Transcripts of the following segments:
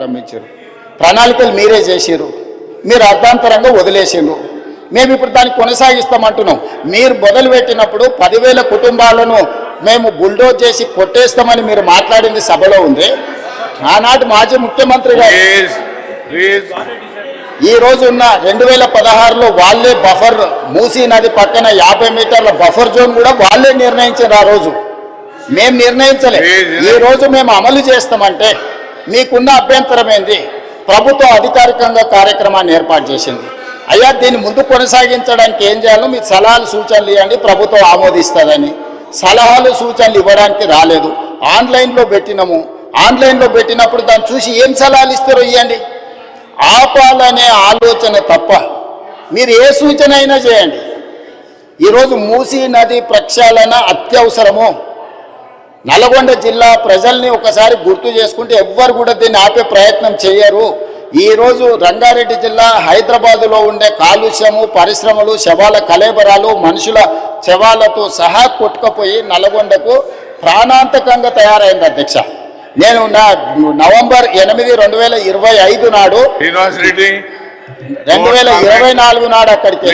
ప్రారంభించారు. ప్రణాళికలు మీరే చేసారు, మీరు అర్ధాంతరంగా వదిలేసారు. మేము ఇప్పుడు దాన్ని కొనసాగిస్తామంటున్నాం. మీరు మొదలుపెట్టినప్పుడు 10,000 కుటుంబాలను మేము బుల్డోజ్ చేసి కొట్టేస్తామని మీరు మాట్లాడింది సభలో ఉంది. ఆనాటి మాజీ ముఖ్యమంత్రి గారు ఈ రోజు ఉన్న 2016లో వాళ్ళే బఫర్, మూసీ నది పక్కన 50 మీటర్ల బఫర్ జోన్ కూడా వాళ్ళే నిర్ణయించారు. ఆ రోజు మేము నిర్ణయించలే. ఈ రోజు మేము అమలు చేస్తామంటే మీకున్న అభ్యంతరం ఏంది? ప్రభుత్వం అధికారికంగా కార్యక్రమాన్ని ఏర్పాటు చేసింది. అయ్యా, దీన్ని ముందు కొనసాగించడానికి ఏం చేయాలో మీకు సలహాలు సూచనలు ఇవ్వండి, ప్రభుత్వం ఆమోదిస్తుందని. సలహాలు సూచనలు ఇవ్వడానికి రాలేదు. ఆన్లైన్లో పెట్టినాము. ఆన్లైన్లో పెట్టినప్పుడు దాన్ని చూసి ఏం సలహాలు ఇస్తారో ఇవ్వండి. ఆపాలనే ఆలోచన తప్ప మీరు ఏ సూచన అయినా చేయండి. ఈరోజు మూసీ నది ప్రక్షాళన అత్యవసరము. నల్గొండ జిల్లా ప్రజల్ని ఒకసారి గుర్తు చేసుకుంటే ఎవ్వరు కూడా దీన్ని ఆపే ప్రయత్నం చేయరు. ఈరోజు రంగారెడ్డి జిల్లా హైదరాబాదులో ఉండే కాలుష్యము, పరిశ్రమలు, శవాల కలేబరాలు, మనుషుల శవాలతో సహా కొట్టుకుపోయి నల్గొండకు ప్రాణాంతకంగా తయారైంది అధ్యక్ష. నేను నవంబర్ 8, 2025 నాడు 2024 నాడు అక్కడికి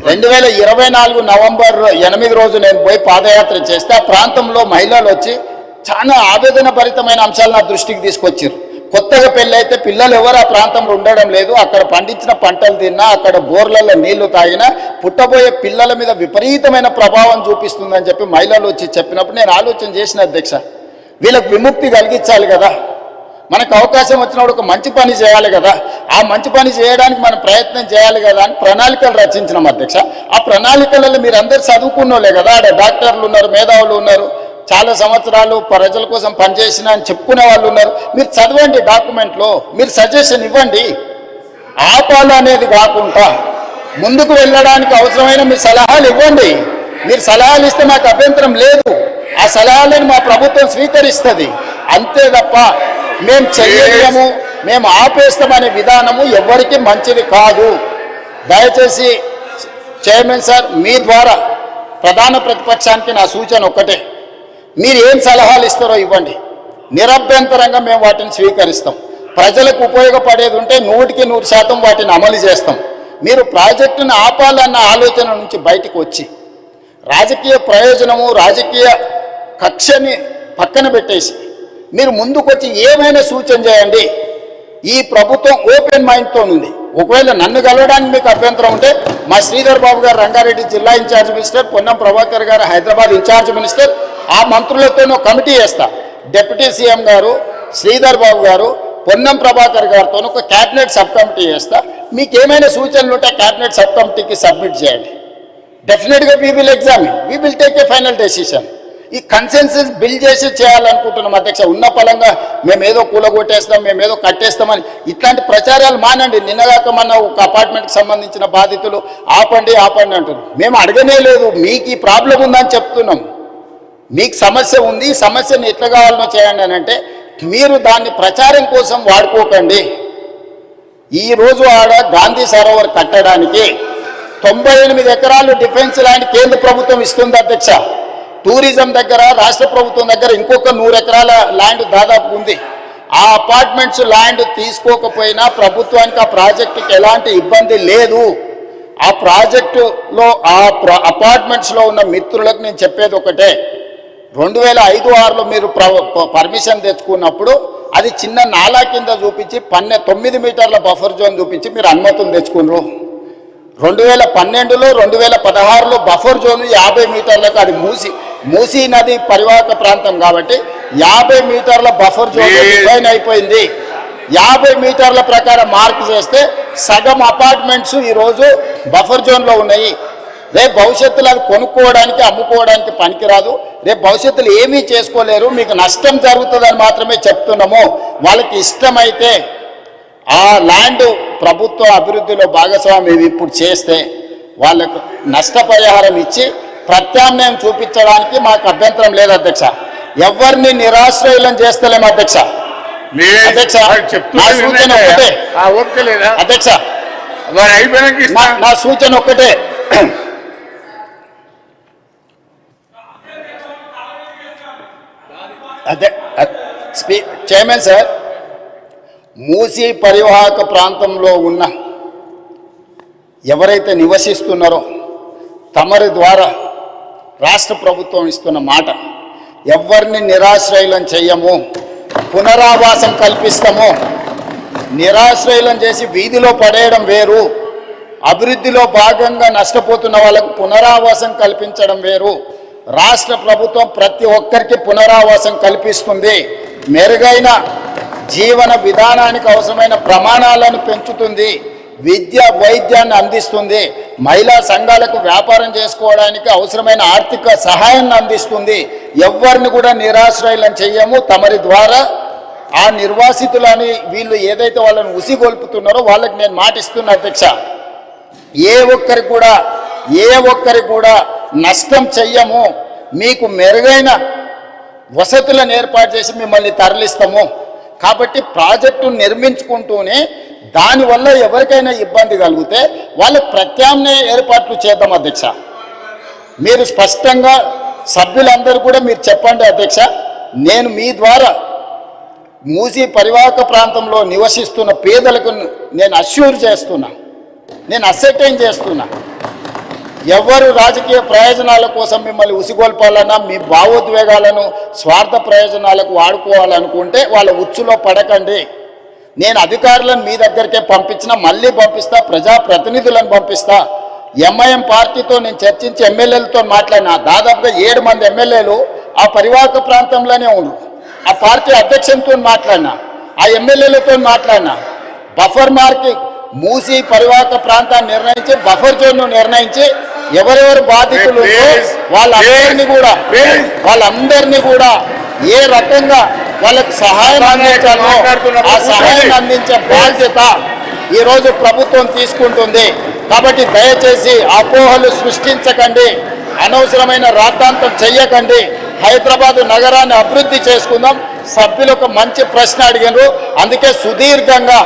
2024 నవంబర్ 8 రోజు నేను పోయి పాదయాత్ర చేస్తే ఆ ప్రాంతంలో మహిళలు వచ్చి చాలా ఆవేదన భరితమైన అంశాలు నా దృష్టికి తీసుకొచ్చారు. కొత్తగా పెళ్ళైతే పిల్లలు ఎవరు ఆ ప్రాంతంలో ఉండడం లేదు. అక్కడ పండించిన పంటలు తిన్నా, అక్కడ బోర్లలో నీళ్లు తాగినా పుట్టబోయే పిల్లల మీద విపరీతమైన ప్రభావం చూపిస్తుందని చెప్పి మహిళలు వచ్చి చెప్పినప్పుడు నేను ఆలోచన చేసిన అధ్యక్ష, వీళ్ళకు విముక్తి కలిగించాలి కదా, మనకు అవకాశం వచ్చినప్పుడు ఒక మంచి పని చేయాలి కదా, ఆ మంచి పని చేయడానికి మనం ప్రయత్నం చేయాలి కదా అని ప్రణాళికలు రచించినాం అధ్యక్ష. ఆ ప్రణాళికలలో మీరు అందరు చదువుకున్నోళ్ళే కదా, ఆడ డాక్టర్లు ఉన్నారు, మేధావులు ఉన్నారు, చాలా సంవత్సరాలు ప్రజల కోసం పనిచేసిన అని చెప్పుకునే వాళ్ళు ఉన్నారు. మీరు చదవండి, డాక్యుమెంట్లో మీరు సజెషన్ ఇవ్వండి. ఆపాలు అనేది కాకుండా ముందుకు వెళ్ళడానికి అవసరమైన మీ సలహాలు ఇవ్వండి. మీరు సలహాలు ఇస్తే మాకు అభ్యంతరం లేదు. ఆ సలహాలను మా ప్రభుత్వం స్వీకరిస్తుంది. అంతే తప్ప మేము చెయ్యలేము, మేము ఆపేస్తామనే విధానము ఎవరికి మంచిది కాదు. దయచేసి చైర్మన్ సార్, మీ ద్వారా ప్రధాన ప్రతిపక్షానికి నా సూచన ఒక్కటే, మీరు ఏం సలహాలు ఇస్తారో ఇవ్వండి. నిరభ్యంతరంగా మేము వాటిని స్వీకరిస్తాం. ప్రజలకు ఉపయోగపడేది ఉంటే 100% వాటిని అమలు చేస్తాం. మీరు ప్రాజెక్టును ఆపాలన్న ఆలోచన నుంచి బయటకు వచ్చి రాజకీయ ప్రయోజనము, రాజకీయ కక్షని పక్కన పెట్టేసి మీరు ముందుకొచ్చి ఏమైనా సూచన చేయండి. ఈ ప్రభుత్వం ఓపెన్ మైండ్తో ఉంది. ఒకవేళ నన్ను కలవడానికి మీకు అభ్యంతరం ఉంటే మా శ్రీధర్ బాబు గారు రంగారెడ్డి జిల్లా ఇన్ఛార్జ్ మినిస్టర్, పొన్నం ప్రభాకర్ గారు హైదరాబాద్ ఇన్ఛార్జ్ మినిస్టర్, ఆ మంత్రులతో కమిటీ వేస్తా. డిప్యూటీ సీఎం గారు, శ్రీధర్ బాబు గారు, పొన్నం ప్రభాకర్ గారితో ఒక క్యాబినెట్ సబ్ కమిటీ వేస్తా. మీకు ఏమైనా సూచనలు ఉంటే క్యాబినెట్ సబ్ కమిటీకి సబ్మిట్ చేయండి. డెఫినెట్గా we will examine, we will take a final decision. ఈ కన్సెన్సస్ బిల్డ్ చేసి చేయాలనుకుంటున్నాం అధ్యక్ష. ఉన్న పలంగా మేమేదో కూలగొట్టేస్తాం, మేమేదో కట్టేస్తామని ఇట్లాంటి ప్రచారాలు మానండి. నిన్నగాక మన ఒక అపార్ట్మెంట్కి సంబంధించిన బాధితులు ఆపండి ఆపండి అంటారు. మేము అడగనే లేదు, మీకు ఈ ప్రాబ్లం ఉందని చెప్తున్నాం. మీకు సమస్య ఉంది, ఈ సమస్యను ఎట్లా కావాలనో చేయండి అని అంటే మీరు దాన్ని ప్రచారం కోసం వాడుకోకండి. ఈరోజు ఆడ గాంధీ సరోవర్ కట్టడానికి 98 ఎకరాలు డిఫెన్స్ ల్యాండ్ కేంద్ర ప్రభుత్వం ఇస్తుంది అధ్యక్ష. టూరిజం దగ్గర రాష్ట్ర ప్రభుత్వం దగ్గర ఇంకొక 100 ఎకరాల ల్యాండ్ దాదాపు ఉంది. ఆ అపార్ట్మెంట్స్ ల్యాండ్ తీసుకోకపోయినా ప్రభుత్వానికి ఆ ప్రాజెక్టుకి ఎలాంటి ఇబ్బంది లేదు. ఆ ప్రాజెక్టులో ఆ అపార్ట్మెంట్స్లో ఉన్న మిత్రులకు నేను చెప్పేది ఒకటే, 2005-06లో మీరు పర్మిషన్ తెచ్చుకున్నప్పుడు అది చిన్న నాలా కింద చూపించి 9 మీటర్ల బఫర్ జోన్ చూపించి మీరు అనుమతులు తెచ్చుకున్నారు. 2012లో 2016లో బఫర్ జోన్ 50 మీటర్లకు, అది మూసీ నది పరివాహక ప్రాంతం కాబట్టి 50 మీటర్ల బఫర్ జోన్ డిఫైన్ అయిపోయింది. 50 మీటర్ల ప్రకారం మార్క్ చేస్తే సగం అపార్ట్మెంట్స్ ఈరోజు బఫర్ జోన్లో ఉన్నాయి. రేపు భవిష్యత్తులో అది కొనుక్కోవడానికి, అమ్ముకోవడానికి పనికిరాదు. రేపు భవిష్యత్తులో ఏమీ చేసుకోలేరు, మీకు నష్టం జరుగుతుందని మాత్రమే చెప్తున్నాము. వాళ్ళకి ఇష్టమైతే ఆ ల్యాండ్ ప్రభుత్వ అభివృద్ధిలో భాగస్వామ్యం ఇప్పుడు చేస్తే వాళ్ళకు నష్టపరిహారం ఇచ్చి ప్రత్యామ్నాయం చూపించడానికి మాకు అభ్యంతరం లేదు అధ్యక్ష. ఎవరిని నిరాశ్రయులను చేస్తలేము అధ్యక్ష. అధ్యక్ష నా సూచన ఒకటే అధ్యక్ష, నా సూచన ఒక్కటే, అదే చైర్మన్ సార్, మూసీ పరివాహక ప్రాంతంలో ఉన్న ఎవరైతే నివసిస్తున్నారో తమరి ద్వారా రాష్ట్ర ప్రభుత్వం ఇస్తున్న మాట, ఎవరిని నిరాశ్రయులను చెయ్యము, పునరావాసం కల్పిస్తాము. నిరాశ్రయులను చేసి వీధిలో పడేయడం వేరు, అభివృద్ధిలో భాగంగా నష్టపోతున్న వాళ్ళకు పునరావాసం కల్పించడం వేరు. రాష్ట్ర ప్రభుత్వం ప్రతి ఒక్కరికి పునరావాసం కల్పిస్తుంది, మెరుగైన జీవన విధానానికి అవసరమైన ప్రమాణాలను పెంచుతుంది, విద్య వైద్యాన్ని అందిస్తుంది, మహిళా సంఘాలకు వ్యాపారం చేసుకోవడానికి అవసరమైన ఆర్థిక సహాయాన్ని అందిస్తుంది. ఎవరిని కూడా నిరాశ్రయులను చెయ్యము. తమరి ద్వారా ఆ నిర్వాసితులని వీళ్ళు ఏదైతే వాళ్ళని ఉసిగొల్పుతున్నారో వాళ్ళకి నేను మాటిస్తున్నా అధ్యక్ష, ఏ ఒక్కరికి కూడా నష్టం చెయ్యము. మీకు మెరుగైన వసతులను ఏర్పాటు చేసి మిమ్మల్ని తరలిస్తాము. కాబట్టి ప్రాజెక్టు నిర్మించుకుంటూనే దానివల్ల ఎవరికైనా ఇబ్బంది కలిగితే వాళ్ళకి ప్రత్యామ్నాయ ఏర్పాట్లు చేద్దాం అధ్యక్ష. మీరు స్పష్టంగా సభ్యులందరూ కూడా మీరు చెప్పండి అధ్యక్ష. నేను మీ ద్వారా మూసీ పరివాహక ప్రాంతంలో నివసిస్తున్న పేదలకు నేను అష్యూర్ చేస్తున్నా, నేను అసెటైన్ చేస్తున్నా, ఎవరు రాజకీయ ప్రయోజనాల కోసం మిమ్మల్ని ఉసిగొల్పాలన్నా మీ భావోద్వేగాలను స్వార్థ ప్రయోజనాలకు వాడుకోవాలనుకుంటే వాళ్ళ ఉచ్చులో పడకండి. నేను అధికారులను మీ దగ్గరికే పంపించినా, మళ్ళీ పంపిస్తా, ప్రజాప్రతినిధులను పంపిస్తా. ఎంఐఎం పార్టీతో నేను చర్చించి ఎమ్మెల్యేలతో మాట్లాడినా, దాదాపుగా 7 మంది ఎమ్మెల్యేలు ఆ పరివాహక ప్రాంతంలోనే ఉన్నారు. ఆ పార్టీ అధ్యక్షునితో మాట్లాడినా, ఆ ఎమ్మెల్యేలతో మాట్లాడినా, బఫర్ మార్కింగ్ మూసీ పరివాహక ప్రాంతాన్ని నిర్ణయించి బఫర్ జోన్ను నిర్ణయించి ఎవరెవరు బాధితులు వాళ్ళందరినీ కూడా ఏ రకంగా వాళ్ళకి సహాయం అందించాలో ఆ సహాయం అందించే బాధ్యత ఈరోజు ప్రభుత్వం తీసుకుంటుంది. కాబట్టి దయచేసి అపోహలు సృష్టించకండి, అనవసరమైన రాద్ధాంతం చెయ్యకండి. హైదరాబాదు నగరాన్ని అభివృద్ధి చేసుకుందాం. సభ్యులు ఒక మంచి ప్రశ్న అడిగారు, అందుకే సుదీర్ఘంగా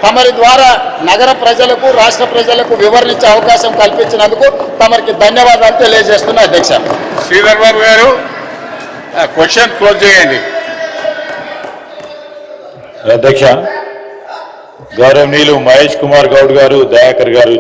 తమరి ద్వారా నగర ప్రజలకు రాష్ట్ర ప్రజలకు వివరించే అవకాశం కల్పించినందుకు తమరికి ధన్యవాదాలు తెలియజేస్తున్నా అధ్యక్ష. శ్రీధర్ బాబు గారు క్వశ్చన్ క్లోజ్ చేయండి. అధ్యక్ష, గౌరవనీయులు మహేష్ కుమార్ గౌడ్ గారు, దయాకర్ గారు